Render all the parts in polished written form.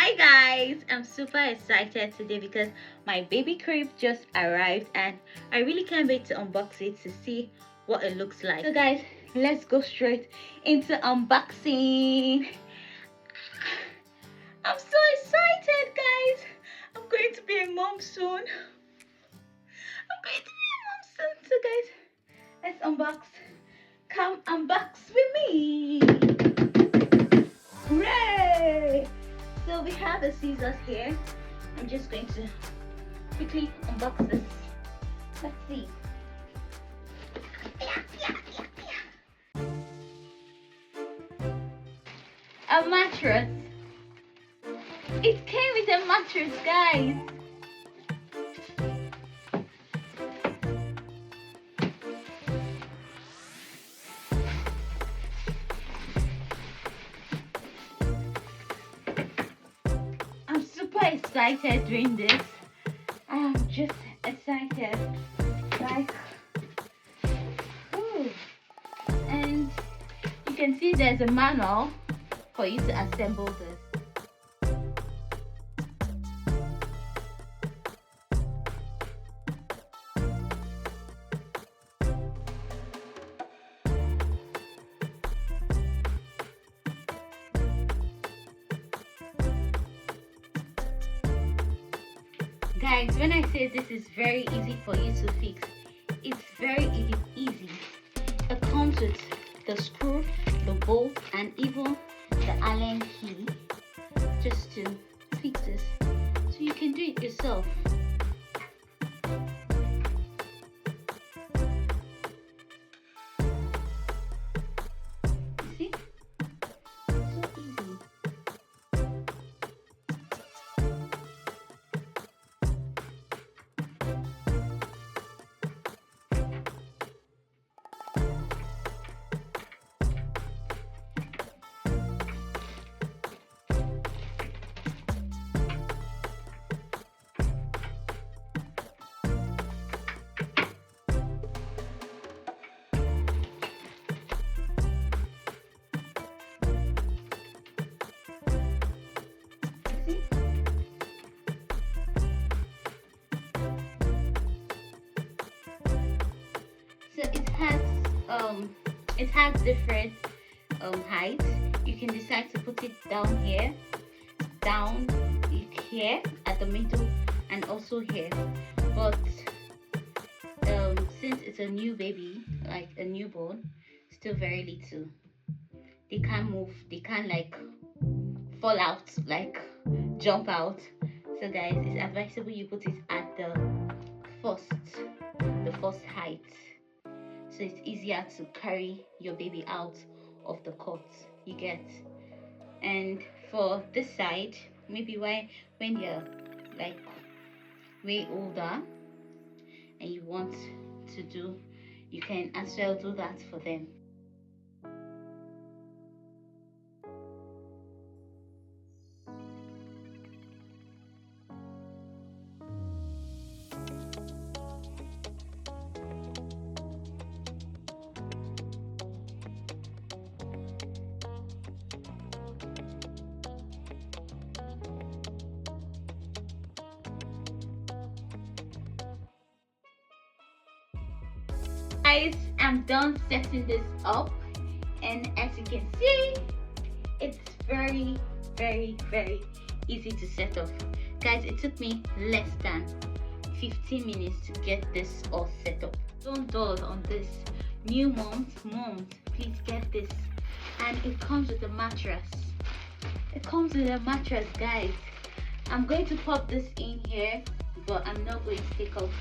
Hi guys, I'm super excited today because my baby crib just arrived and I really can't wait to unbox it to see what it looks like. So guys, let's go straight into unboxing. I'm so excited guys. I'm going to be a mom soon. So guys, let's unbox. Come unbox with me. Hooray! So we have the scissors here. I'm just going to quickly unbox this. Let's see. A mattress. It came with a mattress, guys. I'm super excited doing this. I am just excited. Like, ooh. And you can see there's a manual for you to assemble this. Guys, when I say this is very easy for you to fix, it's very easy. It comes with the screw, the bolt, and even the Allen key just to fix this. So you can do it yourself. You see? So easy. So it has different heights. You can decide to put it down here, down here at the middle, and also here. But since it's a new baby, like a newborn, still very little, they can't move, they can't like fall out, like jump out. So guys, it's advisable you put it at the first height, so it's easier to carry your baby out of the cot, you get. And for this side, maybe when you're like way older and you want to do, you can as well do that for them. Guys, I'm done setting this up, and as you can see, it's very easy to set up. Guys, it took me less than 15 minutes to get this all set up. Don't dull on this. New moms, please get this. And it comes with a mattress. It comes with a mattress, guys. I'm going to pop this in here, but I'm not going to take off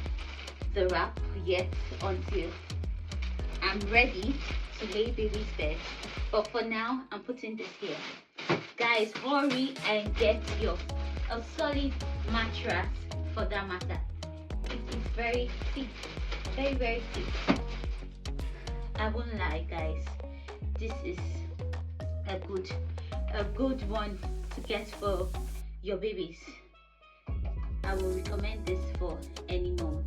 the wrap yet until I'm ready to lay baby's bed. But for now, I'm putting this here. Guys, hurry and get a solid mattress for that matter. It is very thick, very thick. I won't lie, guys, this is a good one to get for your babies. I will recommend this for any mom.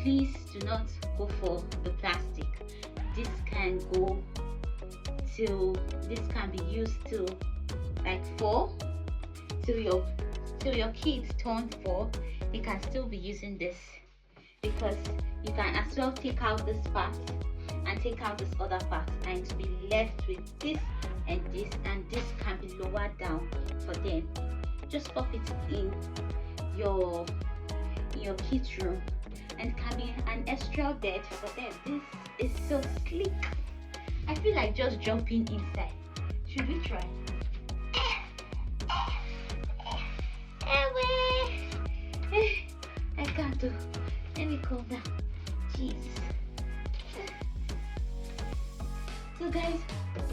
Please do not go for the plastic. This can be used to like 4 till your kids turn 4, they can still be using this, because you can as well take out this part and take out this other part, and to be left with this, and this can be lowered down for them. Just pop it in your kids room, and it can be an extra bed for them. This is so sleek. I feel like just jumping inside. Should we try? I can't do. Let me calm down. Jesus. So guys,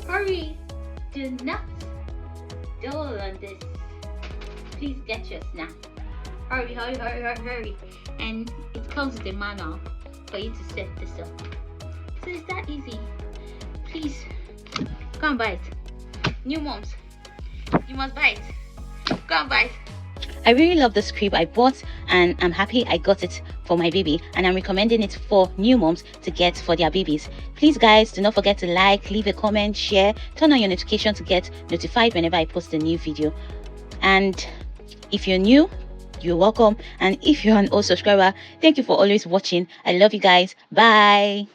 hurry. Do not dawdle on this. Please get yours now. Hurry, hurry, hurry, hurry, hurry. And it comes with a manual for you to set this up. So it's that easy. Please, go and buy it. New moms, you must buy it. Go and buy it. I really love this crib I bought, and I'm happy I got it for my baby, and I'm recommending it for new moms to get for their babies. Please guys, do not forget to like, leave a comment, share, turn on your notification to get notified whenever I post a new video. And if you're new, you're welcome, and if you're an old subscriber, thank you for always watching. I love you guys. Bye.